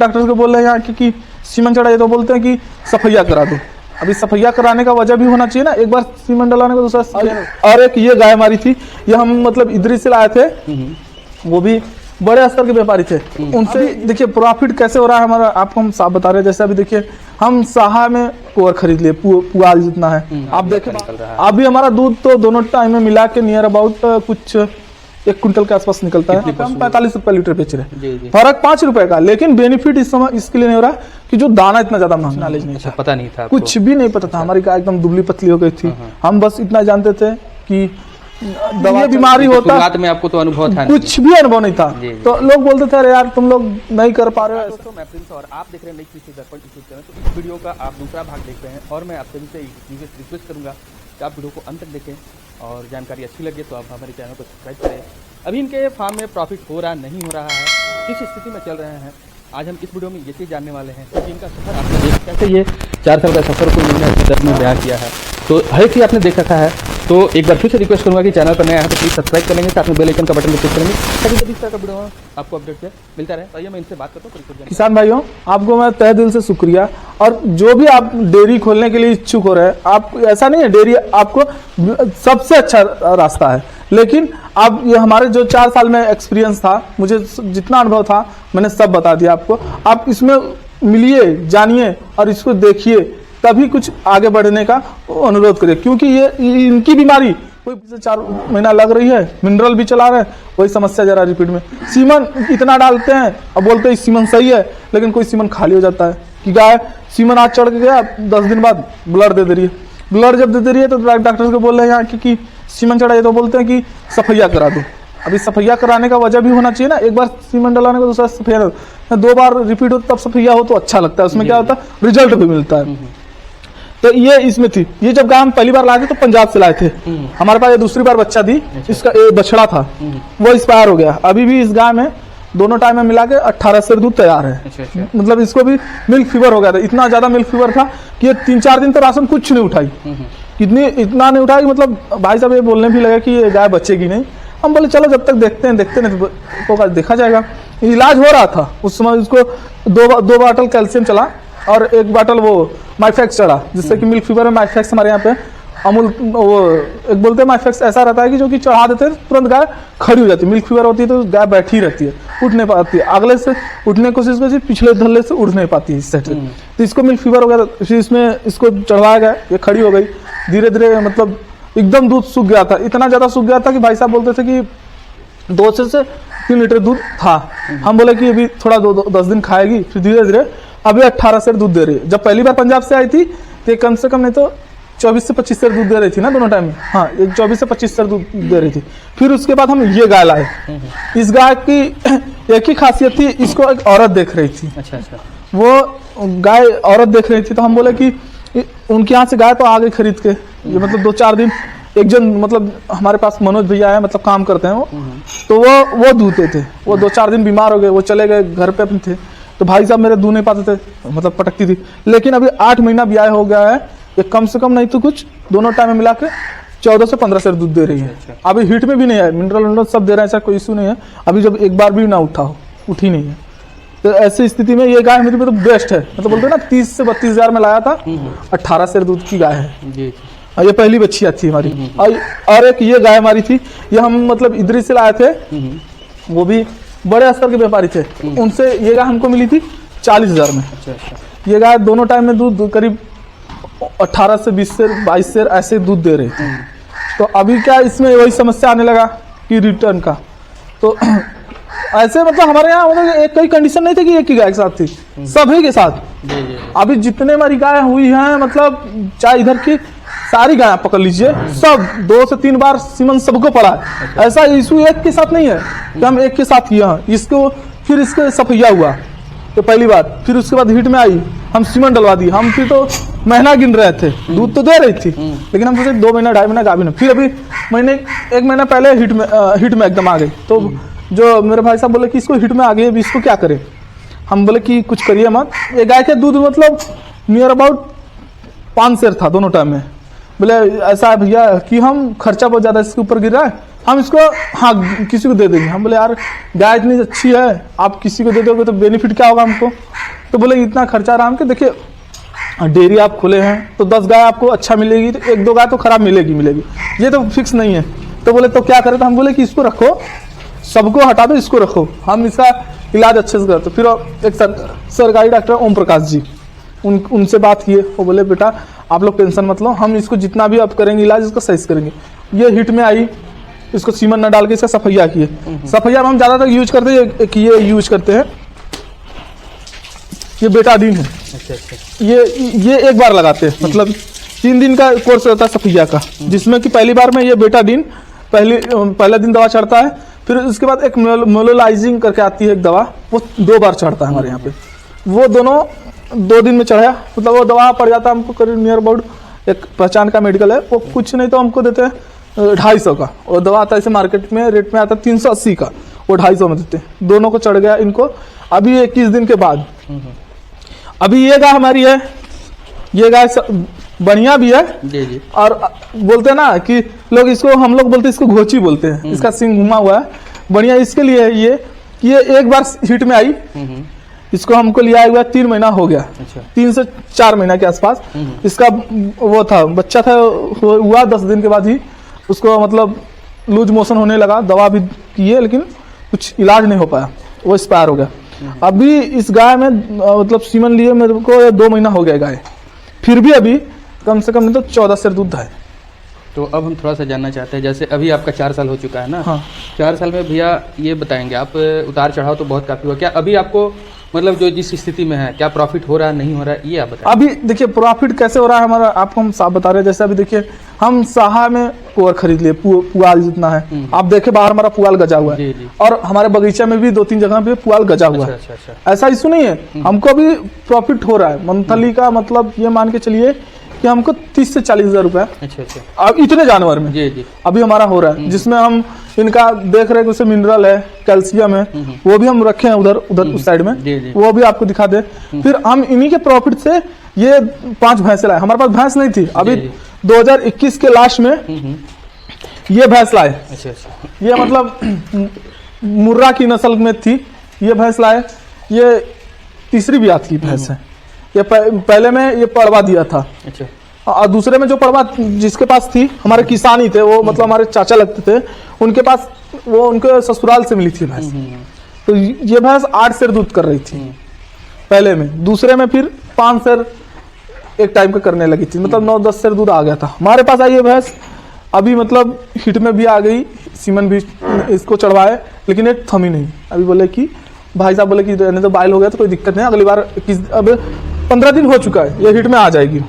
Doctor को बोल रहे हैं यहाँ कि सीमन चढ़ाइए तो बोलते हैं कि सफैया करा दो। अभी सफैया कराने का वजह भी होना चाहिए ना, एक बार सीमन डलाने का दूसरा। और एक ये गाय हमारी थी, ये हम मतलब इधर से लाए थे, वो भी बड़े स्तर के व्यापारी थे। उनसे देखिए प्रॉफिट कैसे हो रहा है हमारा, आपको हम साफ बता रहे हैं। जैसे अभी देखिए हम साहा में पुअर खरीद लिए, पुआल जितना है, आप देखें अभी हमारा दूध तो दोनों टाइम में मिला के नियर अबाउट कुछ 1 क्विंटल के आसपास निकलता है। हम 45 रुपए लीटर बेच रहे हैं, फर्क 5 रुपए का। लेकिन बेनिफिट इस समय इसके लिए नहीं हो रहा कि जो दाना इतना ज्यादा महंगा, नॉलेज नहीं था, पता नहीं था, कुछ भी नहीं पता था। हमारी गाय एकदम दुबली पतली हो गई थी। हम बस इतना जानते थे कि ये बीमारी होता है, में आपको तो अनुभव था, कुछ भी अनुभव नहीं था। तो लोग बोलते थे अरे यार तुम लोग नहीं कर पा रहे हो। दोस्तों मैं प्रिंस और आप देख रहे हैं नई कृषि दर्पण यूट्यूब चैनल। तो इस वीडियो का आप दूसरा भाग देख रहे हैं और मैं आपसे रिक्वेस्ट करूंगा कि आप वीडियो को अंत तक देखें और जानकारी अच्छी लगे तो आप हमारे चैनल को सब्सक्राइब करें। अभी इनके फार्म में प्रॉफिट हो रहा नहीं हो रहा है, किस स्थिति में चल रहे हैं, आज हम इस वीडियो में ये चीज़ जानने वाले हैं। क्योंकि इनका सफर आपने देख, कैसे ये 4 साल का सफर को इन्होंने अपने दर्द में बयां किया है, तो हर एक चीज़ आपने देख रखा है। तो एक बार फिर से रिक्वेस्ट करूंगा कि चैनल पर नया है तो प्लीज़ सब्सक्राइब करेंगे, साथ में बेल आइकन का बटन क्लिक करेंगे ताकि जब इस तरह का वीडियो आपको अपडेट मिलता रहे। तो मैं इनसे बात करता हूँ। किसान भाइयों, आपको मैं तहे दिल से शुक्रिया। और जो भी आप डेयरी खोलने के लिए इच्छुक हो रहे हैं, आप ऐसा नहीं है, डेयरी आपको सबसे अच्छा रास्ता है। लेकिन अब ये हमारे जो 4 साल में एक्सपीरियंस था, मुझे जितना अनुभव था मैंने सब बता दिया आपको। आप इसमें मिलिए, जानिए और इसको देखिए, तभी कुछ आगे बढ़ने का अनुरोध करिए। क्योंकि ये इनकी बीमारी कोई 4 महीना लग रही है, मिनरल भी चला रहे हैं, वही समस्या जरा रिपीट में। सीमन इतना डालते हैं और बोलते हैं सीमन सही है, लेकिन कोई सीमन खाली हो जाता है कि गाय सीमन आज चढ़ के गया, 10 दिन बाद ब्लड दे रही है। ब्लड जब दे रही है तो डॉक्टर को बोल रहे हैं यहाँ कि सीमन चढ़ाइए तो बोलते हैं कि सफैया करा दो। अभी सफैया कराने का वजह भी होना चाहिए ना, एक बार सीमन डलाने का दूसरा सफैया, 2 बार रिपीट हो तब सफैया हो तो अच्छा लगता है, उसमें क्या होता है रिजल्ट भी मिलता है। तो ये इसमें थी। ये जब गाय हम पहली बार लाए थे तो पंजाब से लाए थे, हमारे पास ये दूसरी बार बच्चा दी, इसका एक बछड़ा था वो एक्सपायर हो गया। अभी भी इस गाय में दोनों टाइम में मिला के 18 सेर दूध तैयार है। मतलब इसको भी मिल्क फीवर हो गया था, इतना ज्यादा मिल्क फीवर था कि ये 3-4 दिन तो राशन कुछ नहीं उठाई, इतना नहीं उठाई। मतलब भाई साहब ये बोलने भी लगे कि ये गाय बचेगी नहीं। हम बोले चलो जब तक देखते हैं तो देखा जाएगा। इलाज हो रहा था उस समय, उसको 2 बाटल कैल्शियम चला और 1 बाटल वो माइफेक्स चढ़ा, जिससे कि मिल्क फीवर में माइफेक्स हमारे यहाँ पे अमूल वो एक बोलते हैं माइफेक्स ऐसा रहता है कि जो कि चढ़ा देते हैं तुरंत गाय खड़ी हो जाती है। मिल्क फीवर होती है तो गाय बैठी रहती है, उठ नहीं पाती है, अगले से उठने की कोशिश करती है, पिछले धल्ले से उठ नहीं पाती है इस साइड से। तो इसको मिल्क फीवर हो गया, फिर इसमें इसको चढ़वाया गया, ये खड़ी हो गई। धीरे धीरे मतलब एकदम दूध सूख गया था, इतना ज्यादा सूख गया था कि भाई साहब बोलते थे कि 2 से 3 लीटर दूध था। हम बोले कि अभी थोड़ा 10 दिन खाएगी, फिर धीरे धीरे अभी 18 सेर दूध दे रही है। जब पहली बार पंजाब से आई थी तो कम से कम नहीं तो 24 से 25 सेर दूध दे रही थी ना दोनों टाइम में। हाँ, एक 24 से 25 सेर दूध दे रही थी। फिर उसके बाद हम ये गाय लाए। इस गाय की एक ही खासियत थी, इसको एक औरत देख रही थी। अच्छा। वो गाय औरत देख रही थी तो हम बोले कि उनके यहाँ से गाय तो आ गई खरीद के। ये मतलब 2-4 दिन एक जन मतलब हमारे पास मनोज भैया है, मतलब काम करते हैं वो, तो वो दूधते थे। वो 2-4 दिन बीमार हो गए, वो चले गए घर पे अपने थे, तो भाई साहब मेरे दूध नहीं पाते थे, मतलब पटकती थी। लेकिन अभी 8 महीना ब्याह हो गया है, ये कम से कम नहीं तो कुछ दोनों टाइम में मिला के 14 से 15 सेर दूध दे रही है। अभी हीट में भी नहीं है, मिनरल सब दे रहे हैं, ऐसा कोई इशू नहीं है। अभी जब एक बार भी ना उठी नहीं है। तो ऐसी स्थिति में ये गाय मेरी मतलब बेस्ट है। मतलब बोलते हैं ना 30 से 32 हजार में लाया था, 18 सेर दूध की गाय है। ये पहली बच्ची थी हमारी। और एक ये गाय हमारी थी, ये हम मतलब इधर से लाए थे, वो भी बड़े स्तर के व्यापारी थे। उनसे ये गाय हमको मिली थी 40 हजार में। ये गाय दोनों टाइम में दूध करीब 18 से 20 सेर 22 सेर ऐसे दूध दे रहे थे। तो अभी क्या इसमें वही समस्या आने लगा कि रिटर्न का। तो ऐसे मतलब हमारे यहाँ मतलब एक कोई कंडीशन नहीं थी कि एक ही गाय के साथ थी, सभी के साथ। अभी जितने हमारी गाय हुई हैं, मतलब चाहे इधर की सारी गाय पकड़ लीजिए, सब 2 से 3 बार सीमन सबको पड़ा है। ऐसा इशू एक के साथ नहीं है कि हम एक के साथ किया है। इसको फिर इसके सफैया हुआ तो पहली बार, फिर उसके बाद हीट में आई, हम सीमन डलवा दी। हम फिर तो महीना गिन रहे थे, दूध तो दे रही थी, लेकिन हम सोचे 2 महीना 2.5 महीना गाभी ना। फिर अभी 1 महीना पहले हीट में एकदम आ गई। तो जो मेरे भाई साहब बोले कि इसको हीट में आ गई, अभी इसको क्या करें। हम बोले कि कुछ करिए मत। ये गाय के दूध मतलब नियर अबाउट 5 सेर था दोनों टाइम में। बोले ऐसा है भैया कि हम खर्चा बहुत ज्यादा इसके ऊपर गिर रहा है, हम इसको हाँ किसी को दे देंगे। हम बोले यार गाय इतनी अच्छी है, आप किसी को दे दोगे तो बेनिफिट क्या होगा हमको? तो बोले इतना खर्चा आराम के, देखिए डेयरी आप खुले हैं तो 10 गाय आपको अच्छा मिलेगी, तो 1-2 गाय तो खराब मिलेगी, ये तो फिक्स नहीं है। तो बोले तो क्या करें? तो हम बोले कि इसको रखो, सबको हटा दो, इसको रखो, हम इसका इलाज अच्छे से करते। फिर एक सरकारी डॉक्टर ओम प्रकाश जी, उनसे बात किए। वो बोले बेटा आप लोग टेंशन मत लो, हम इसको जितना भी आप करेंगे इलाज इसको सही से करेंगे। ये हिट में आई, इसको सीमन न डाल के इसका सफैया किए। सफैया में हम ज़्यादातर यूज करते हैं कि ये यूज करते हैं, ये बेटाडीन है। अच्छा। ये एक बार लगाते हैं, मतलब 3 दिन का कोर्स रहता है सफैया का, जिसमें कि पहली बार में ये बेटाडीन पहले दिन दवा चढ़ता है, फिर उसके बाद एक मोलोलाइजिंग करके आती है एक दवा, वो 2 बार चढ़ता है हमारे यहाँ पे। वो दोनों 2 दिन में चढ़ाया, मतलब वो दवा पड़ जाता है हमको करीब नियर अबाउट, एक पहचान का मेडिकल है, वो कुछ नहीं तो हमको देते हैं 250 का। और दवा आता है इसे मार्केट में रेट में आता है 380 का, वो 250 में देते हैं। दोनों को चढ़ गया इनको। अभी 21 दिन के बाद अभी ये गाय हमारी है, ये गाय बढ़िया भी है जी। और बोलते हैं ना कि लोग इसको, हम लोग बोलते हैं इसको घोची बोलते हैं, इसका सिंग घुमा हुआ है, बढ़िया इसके लिए है। ये एक बार हिट में आई, इसको हमको लिया हुआ 3 महीना हो गया। अच्छा। 3 से 4 महीना के आसपास इसका वो था, बच्चा था, हुआ 10 दिन के बाद ही उसको मतलब लूज मोशन होने लगा। दवा भी किए लेकिन कुछ इलाज नहीं हो पाया, वो एक्सपायर हो गया। अभी इस गाय में मतलब सीमन लिए मेरे को 2 महीना हो गया गाय, फिर भी अभी कम से कम नहीं तो 14 सेर दूध है। तो अब हम थोड़ा सा जानना चाहते हैं, जैसे अभी आपका 4 साल हो चुका है ना। हाँ। 4 साल में भैया ये बताएंगे आप, उतार चढ़ाव तो बहुत काफ़ी हुआ, क्या अभी आपको मतलब जो जिस स्थिति में है क्या प्रॉफिट हो रहा है, नहीं हो रहा है, ये आप बताएं। अभी देखिए प्रॉफिट कैसे हो रहा है हमारा, आपको हम साफ बता रहे हैं। जैसे अभी देखिए हम साहा में पुअर खरीद लिए, पुआल जितना है, आप देखे बाहर हमारा पुआल गजा हुआ है। जी। और हमारे बगीचा में भी 2-3 जगह पे पुआल गजा हुआ है। अच्छा। ऐसा इशू नहीं है, हमको भी प्रॉफिट हो रहा है मंथली का, मतलब ये मान के चलिए कि हमको 30 से 40 हजार रुपया अच्छा अब इतने जानवर में जी अभी हमारा हो रहा है, जिसमें हम इनका देख रहे हैं उसे मिनरल है, कैल्शियम है, वो भी हम रखे हैं उधर उस साइड में, जी। वो भी आपको दिखा दे। फिर हम इन्हीं के प्रॉफिट से ये 5 भैंसे लाए। हमारे पास भैंस नहीं थी, अभी 2021 के लास्ट में ये भैंस लाए। अच्छा। ये मतलब मुर्रा की नस्ल में थी, ये भैंस लाए। ये तीसरी ब्यात की भैंस है। ये पहले में ये पड़वा दिया था। अच्छा। और दूसरे में जो पड़वा जिसके पास थी, हमारे किसान ही थे वो, मतलब हमारे चाचा लगते थे, उनके पास वो उनके ससुराल से मिली थी भैंस। तो ये भैंस 8 सेर दूध कर रही थी पहले में। दूसरे में फिर 5 सेर एक टाइम का करने लगी थी, मतलब 9-10 सेर दूध आ गया था। हमारे पास आई ये भैंस अभी मतलब हिट में भी आ गई, सीमन भी इसको चढ़वाए, लेकिन ये थमी नहीं। अभी बोले कि भाई साहब बोले कि रहने तो बाइल हो गया तो कोई दिक्कत नहीं, अगली बार अब 15 दिन हो चुका है, ये हिट में आ जाएगी।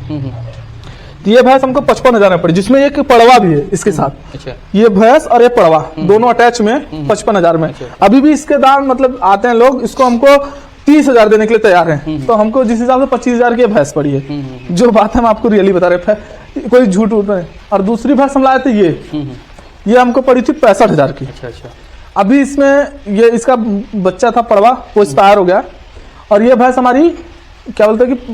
ये भैंस हमको 55,000 में पड़ी, जिसमें एक पड़वा भी है इसके साथ। अच्छा। ये भैंस और ये पड़वा दोनों अटैच में 55,000 में। अभी भी इसके दाम मतलब आते हैं लोग, इसको हमको 30,000 देने के लिए तैयार हैं। तो हमको जिस हिसाब से 25,000 की भैंस पड़ी है, जो बात हम आपको रियली बता रहे हैं, कोई झूठ नहीं। और दूसरी भैंस हम लाए थे ये हमको पड़ी थी 65,000 की। अच्छा। अभी इसमें ये इसका बच्चा था पड़वा, वो एक्सपायर हो गया। और ये भैंस हमारी क्या बोलते हैं कि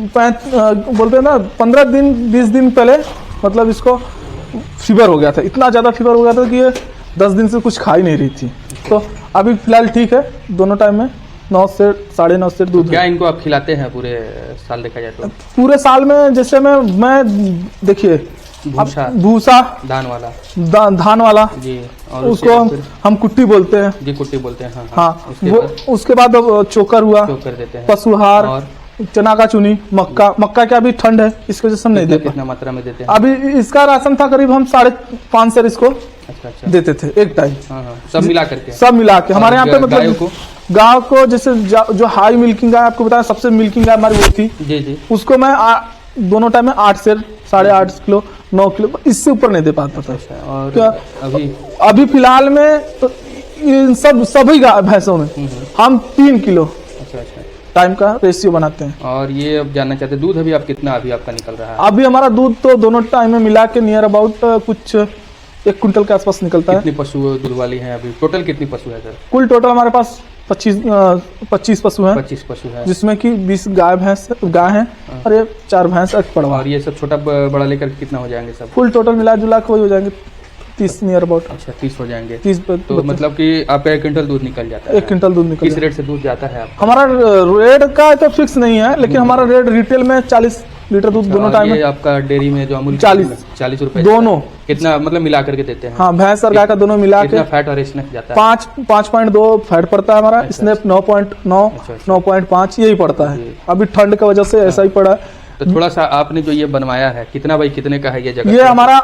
बोलते हैं ना 15 दिन 20 दिन पहले मतलब इसको फीवर हो गया था, इतना ज़्यादा फीवर हो गया था कि ये 10 दिन से कुछ खा ही नहीं रही थी। तो अभी फिलहाल ठीक है, दोनों टाइम में 9 से 9.5 से दूध। क्या इनको आप खिलाते हैं पूरे साल देखा जाए तो? पूरे साल में जैसे मैं देखिए भूसा धान वाला धान वाला जी, और उसको हम कुट्टी बोलते हैं जी, कुट्टी बोलते हैं। हाँ। उसके बाद चोकर हुआ, चोकर देते हैं, पशुहार और चना का चुनी, मक्का क्या अभी ठंड है इसके वजह से हम नहीं देते। कितना मात्रा में देते हैं? अभी इसका राशन था करीब हम 5.5 सेर इसको अच्छा देते थे एक टाइम। सब मिला के हमारे यहाँ पे मतलब गाँव को जैसे जो हाई मिल्किंग गाय आपको बताया, सबसे मिल्किंग गाय हमारी वो थी जी। उसको मैं दोनों टाइम में 8 सेर 8.5 किलो 9 किलो, इससे ऊपर नहीं दे पाता था। और क्या अभी फिलहाल में तो इन सभी भैंसों में हम 3 किलो टाइम का रेशियो बनाते हैं। और ये अब जानना चाहते हैं दूध अभी आप कितना अभी आपका निकल रहा है? अभी हमारा दूध तो दोनों टाइम में मिला के नियर अबाउट कुछ 1 कुंटल के आसपास निकलता है। कितनी पशु दूध वाली हैं अभी? टोटल कितनी पशु है सर? कुल टोटल हमारे पास 25 पशु हैं। 25 पशु है, जिसमें कि 20 गाय हैं और ये 4 भैंस एक पड़वा। और ये सब छोटा बड़ा लेकर कितना हो जाएंगे सब? कुल टोटल मिला जुला के वही हो जाएंगे 30 नियर अबाउट। अच्छा 30 हो जाएंगे। 30 तो मतलब कि आपका 1 क्विंटल दूध निकल जाता है? 1 क्विंटल दूध निकल। किस रेट से दूध जाता है आपका? हमारा रेट का तो फिक्स नहीं है, लेकिन हमारा रेट रिटेल में 40 लीटर दूध दोनों टाइम ये में। आपका डेयरी में जो अमूल 40 रुपए दोनों। कितना मतलब मिला करके देते हैं? हाँ, भैंस और गाय का दोनों मिला के। कितना फैट और स्नैप जाता है? 5.2 फैट पड़ता है हमारा, स्नैप 9.9 अच्छा। 9.5 यही पड़ता है। अभी ठंड की वजह से ऐसा ही पड़ा है। तो थोड़ा सा आपने जो ये बनवाया है कितना बाई कितने का है ये जगह? ये हमारा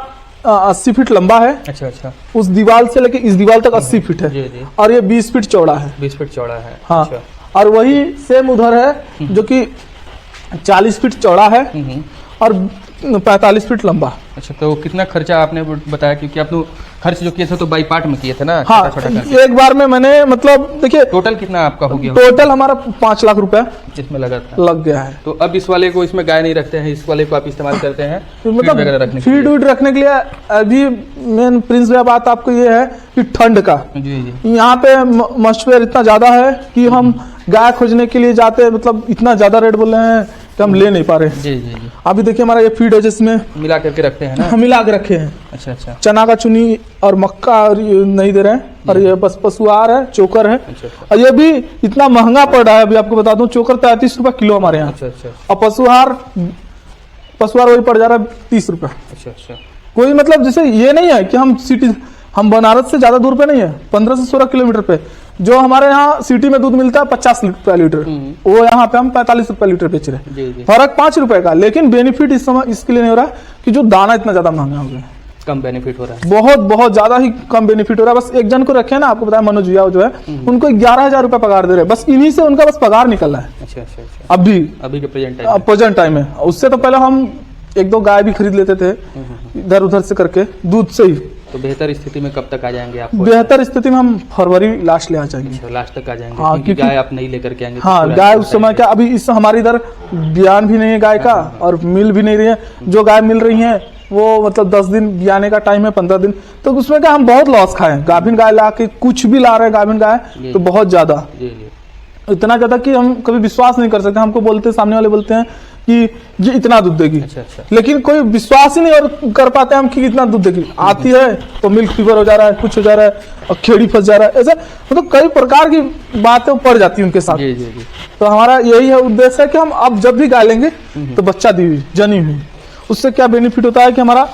80 फीट लंबा है। अच्छा अच्छा। उस दीवार से लेके इस दीवार तक 80 फीट है। जी जी। और ये 20 फीट चौड़ा है। 20 फीट चौड़ा है। हाँ। अच्छा। और वही सेम उधर है जो कि 40 फीट चौड़ा है और 45 फीट लंबा। अच्छा, तो कितना खर्चा आपने बताया? क्योंकि आपने खर्च जो किए थे तो बाई पार्ट में किए थे ना? हाँ, छोटा करके। एक बार में मैंने मतलब देखिए टोटल कितना आपका हो गया? टोटल हमारा 5 लाख रुपया इसमें लगा था। लग गया है। तो अब इस वाले को इसमें गाय नहीं रखते हैं, इस वाले को आप इस्तेमाल करते हैं फीड वगैरह रखने मतलब के लिए? फीड वीड रखने के लिए। अभी मेन प्रिंस भैया बात आपको ये है कि ठंड का जी जी। यहाँ पे मॉइस्चर इतना ज्यादा है कि हम गाय खोजने के लिए जाते हैं, मतलब इतना ज्यादा रेट बोल रहे हैं कि हम ले नहीं पा रहे हैं। जी जी जी। अभी देखिए हमारा ये फीड है जिसमें मिला करके रखते हैं ना? हम मिला के रखे हैं। अच्छा अच्छा। चना का चुनी और मक्का और ये नहीं दे रहे हैं, और ये बस पशु आहार है, चोकर है। अच्छा अच्छा। और ये भी इतना महंगा पड़ रहा है, अभी आपको बता दूं, चोकर 33 रुपए किलो हमारे यहाँ। अच्छा अच्छा। और पशुहार वही पड़ जा रहा है 30 रुपए। अच्छा अच्छा। कोई मतलब जैसे ये नहीं है कि हम बनारस से ज्यादा दूर पे नहीं है, 15 से 16 किलोमीटर पे। जो हमारे यहाँ सिटी में दूध मिलता है 50 रुपया लीटर, वो यहाँ पे हम 45 रुपया लीटर बेच रहे हैं। जी जी। फर्क 5 रुपए का, लेकिन बेनिफिट इस समय इसके लिए नहीं हो रहा कि जो दाना इतना ज्यादा महंगा हो गया, कम बेनिफिट हो रहा है। बहुत बहुत ज्यादा ही कम बेनिफिट हो रहा है। बस एक जन को रखे ना, आपको बताया मनोज भैया जो है, उनको 11,000 रुपया पगार दे रहे हैं, बस इन्हीं से उनका बस पगार निकल रहा है। अच्छा अच्छा अच्छा। अभी के प्रेजेंट प्रेजेंट टाइम में। उससे तो पहले हम 1-2 गाय भी खरीद लेते थे इधर उधर से करके, दूध से ही। तो बेहतर स्थिति में कब तक आ जाएंगे आप? बेहतर स्थिति में हम फरवरी लास्ट ले आ जाएंगे। अच्छा, लास्ट तक आ जाएंगे। हाँ, क्योंकि गाय आप नहीं लेकर के आएंगे तो हाँ, पूरा गाय नहीं उस समय बताएंगे। क्या, अभी इस हमारे इधर बयान भी नहीं है गाय का, और मिल भी नहीं रही है। जो गाय मिल रही है वो मतलब 10 दिन बियाने का टाइम है, 15 दिन। तो उसमें क्या हम बहुत लॉस खाए। गाभिन गाय ला के कुछ भी ला रहे हैं गाभिन गाय, तो बहुत ज्यादा, जी जी। इतना ज्यादा कि हम कभी विश्वास नहीं कर सकते। हमको बोलते, सामने वाले बोलते हैं कि ये इतना दूध देगी, अच्छा अच्छा। लेकिन कोई विश्वास ही नहीं और कर पाते हम कि इतना दूध देगी। आती है तो मिल्क फीवर हो जा रहा है, कुछ हो जा रहा है, और खेड़ी फंस जा रहा है, ऐसा मतलब कई प्रकार की बातें पड़ जाती है उनके साथ। जी जी जी। तो हमारा यही है उद्देश्य है कि हम अब जब भी गाय लेंगे तो बच्चा दी हुई जनी हुई, उससे क्या बेनिफिट होता है कि हमारा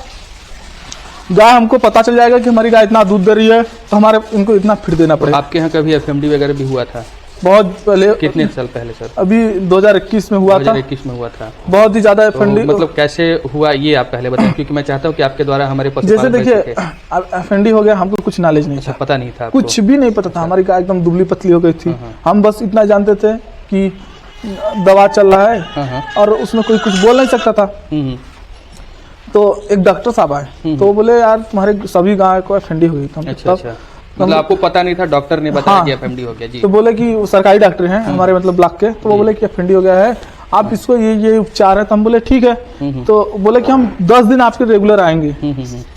गाय, हमको पता चल जाएगा कि हमारी गाय इतना दूध दे रही है, तो हमारे इनको इतना फिर देना पड़ेगा। आपके यहाँ कभी एफएमडी वगैरह भी हुआ था? बहुत पहले। कितने साल पहले सर? अभी 2021 में हुआ था। 2021 में हुआ था। बहुत ही ज्यादा तो मतलब कैसे हुआ ये आप पहले बताएं, क्योंकि मैं चाहता हूँ कि आपके द्वारा हमारे पास जैसे देखिए एफएनडी हो गया, हमको कुछ नॉलेज नहीं था, पता नहीं था आपको? कुछ भी नहीं पता था। हमारी गाय एकदम दुबली पतली हो गई थी। हम बस इतना जानते थे कि दवा चल रहा है और उसमें कोई कुछ बोल नहीं सकता था। तो एक डॉक्टर साहब आए, तो वो बोले यार तुम्हारे सभी गाय को एफएनडी हुई। तो अच्छा अच्छा। मतलब आपको पता नहीं था, डॉक्टर ने बताया कि एफएमडी हो गया? जी। तो बोले कि वो सरकारी डॉक्टर हैं हमारे मतलब ब्लॉक के, तो वो बोले कि एफएनडी हो गया है, आप इसको ये उपचार है। तो हम बोले ठीक है। तो बोले कि हम 10 दिन आपके रेगुलर आएंगे,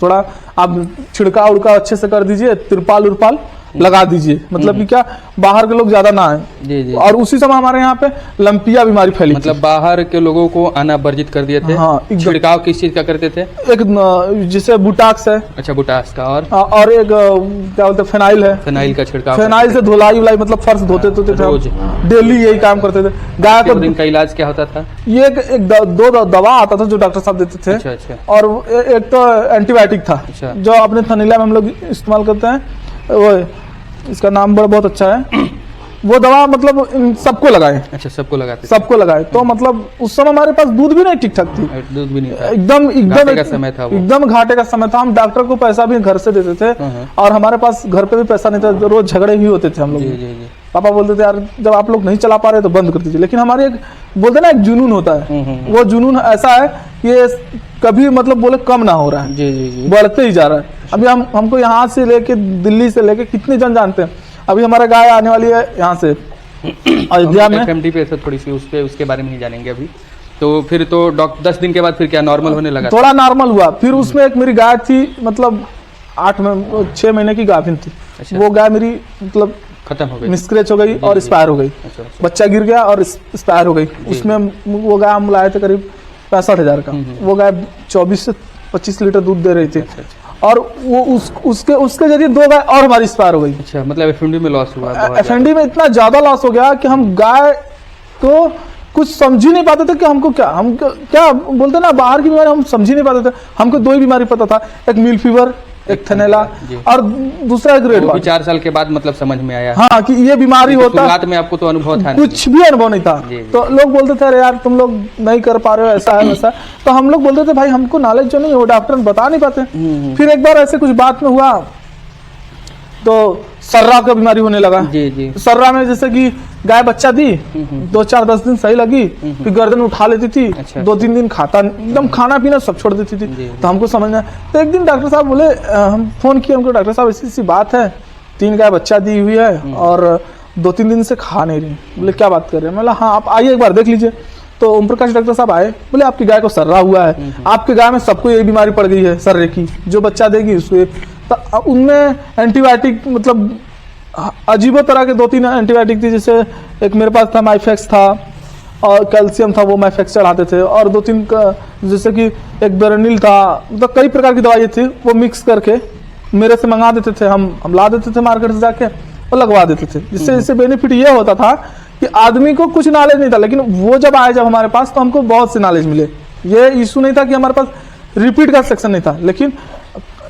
थोड़ा आप छिड़काव उड़काव अच्छे से कर दीजिए, तिरपाल उरपाल लगा दीजिए, मतलब कि क्या बाहर के लोग ज्यादा ना आए। जी जी। और उसी समय हमारे यहाँ पे लंपिया बीमारी फैली, मतलब बाहर के लोगों को आना वर्जित कर दिए थे। हाँ, छिड़काव किस चीज का करते थे? एक जैसे बुटाक्स है। अच्छा, बुटाक्स का। और एक क्या बोलते हैं, फेनाइल है। फेनाइल का छिड़काव। फेनाइल से धुलाई उलाई, मतलब फर्श धोते रोज डेली यही काम करते थे। गाय को दिन का इलाज क्या होता था? ये एक दो दवा आता था जो डॉक्टर साहब देते थे। अच्छा अच्छा। और एक तो एंटीबायोटिक था। अच्छा। जो अपने थनीला में हम लोग इस्तेमाल करते हैं, वो इसका नाम बहुत अच्छा है। वो दवा मतलब सबको लगाए। अच्छा, सबको लगाते? सबको लगाए। तो मतलब उस समय हमारे पास दूध भी नहीं ठीक ठाक थी, दूध भी नहीं था, एकदम घाटे का समय था वो। एकदम घाटे का समय था। हम डॉक्टर को पैसा भी घर से देते थे, और हमारे पास घर पे भी पैसा नहीं था, रोज झगड़े ही होते थे हम लोग। जी जी जी। पापा बोलते थे यार जब आप लोग नहीं चला पा रहे तो बंद कर दीजिए। लेकिन हमारे एक बोलते ना एक जुनून होता है, वो जुनून ऐसा है कि कभी मतलब बोले कम ना हो रहा है, जी जी जी, बढ़ते ही जा रहा है। अभी हमको यहाँ से लेके दिल्ली से लेके कितने जन जानते हैं। अभी हमारा गाय आने वाली है यहाँ से अयोध्या में। एफएमडी पे तो थोड़ी सी उसके बारे में ही जानेंगे अभी। तो फिर तो 10 दिन के बाद फिर क्या नॉर्मल होने लगा? थोड़ा नॉर्मल हुआ। फिर उसमें एक मेरी गाय थी, मतलब 6 महीने की गाभिन थी। अच्छा। वो गाय मेरी मतलब खत्म हो गई, मिसक्रेच हो गई और एक्सपायर हो गई। अच्छा, अच्छा। बच्चा गिर गया और एक्सपायर हो गई। उसमें वो गाय हम लाए थे करीब 65,000 का। वो गाय 24 से 25 लीटर दूध दे रही थी। अच्छा, अच्छा। और वो उसके उसके जरिए 2 गाय और हमारी एक्सपायर हो गई। अच्छा, मतलब एफएनडी में लॉस हुआ बहुत एफएनडी में इतना ज्यादा लॉस हो गया कि हम गाय को कुछ समझ ही नहीं पाते थे कि हमको क्या बोलते ना, बाहर की बीमारी हम समझ ही नहीं पाते थे। हमको 2 ही बीमारी पता था, एक मिल फीवर, एक थनेला और दूसरा एक रेड ज्यादा। 4 साल के बाद मतलब समझ में आया। हाँ, कि ये बीमारी होता है। शुरुआत में आपको तो अनुभव था नहीं। कुछ भी अनुभव नहीं था। तो लोग बोलते थे अरे यार तुम लोग नहीं कर पा रहे हो, ऐसा है वैसा। तो हम लोग बोलते थे भाई हमको नॉलेज जो नहीं है वो डॉक्टर बता नहीं पाते। फिर एक बार ऐसे कुछ बात में हुआ तो सर्रा का बीमारी होने लगा। जी। सर्रा में जैसे कि गाय बच्चा दी, 2-4-10 दिन सही लगी, फिर गर्दन उठा लेती थी। अच्छा। 2-3 दिन खाता एकदम खाना पीना सब छोड़ देती थी। तो हमको समझना, तो एक दिन डॉक्टर साहब बोले, हम फोन किए हमको, डॉक्टर साहब ऐसी बात है, 3 गाय बच्चा दी हुई है और 2-3 दिन से खा नहीं रही। बोले क्या बात कर रहे हैं? मैं हाँ आप आइए एक बार देख लीजिए। तो ओम प्रकाश डॉक्टर साहब आए, बोले आपकी गाय को सर्रा हुआ है, आपके गाय में सबको यही बीमारी पड़ गई है सर्रे की, जो बच्चा देगी उसको। तो उनमें एंटीबायोटिक मतलब अजीबो तरह के 2-3 एंटीबायोटिक थी। जैसे एक मेरे पास था माइफेक्स था और कैल्शियम था, वो माइफेक्स चढ़ाते थे, और 2-3 जैसे कि एक बेरेनिल था, मतलब कई प्रकार की दवाई थी, वो मिक्स करके मेरे से मंगा देते थे। हम ला देते थे मार्केट से जाके और लगवा देते थे। जिससे इससे बेनिफिट ये होता था कि आदमी को कुछ नॉलेज नहीं था, लेकिन वो जब आए जब हमारे पास तो हमको बहुत से नॉलेज मिले। ये इशू नहीं था कि हमारे पास रिपीट का सेक्शन नहीं था, लेकिन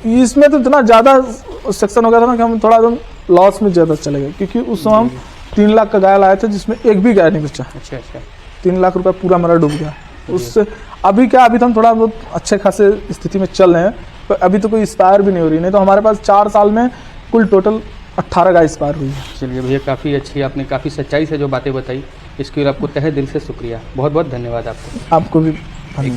इसमें तो इतना ज़्यादा सेक्शन हो गया था ना कि हम थोड़ा एकदम लॉस में ज़्यादा चले गए, क्योंकि उस समय हम 3 लाख का गाय लाए थे जिसमें एक भी गाय नहीं बचा। अच्छा। 3 लाख रुपया पूरा हमारा डूब गया उससे। अभी क्या, अभी तो हम थोड़ा बहुत अच्छे खासे स्थिति में चल रहे हैं, पर अभी तो कोई एक्सपायर भी नहीं हो रही। नहीं तो हमारे पास 4 साल में कुल टोटल 18 गाय एक्सपायर हुई है। चलिए भैया, काफ़ी अच्छी आपने काफ़ी सच्चाई से जो बातें बताई, इसके लिए आपको तहे दिल से शुक्रिया। बहुत बहुत धन्यवाद आपको। आपको भी एक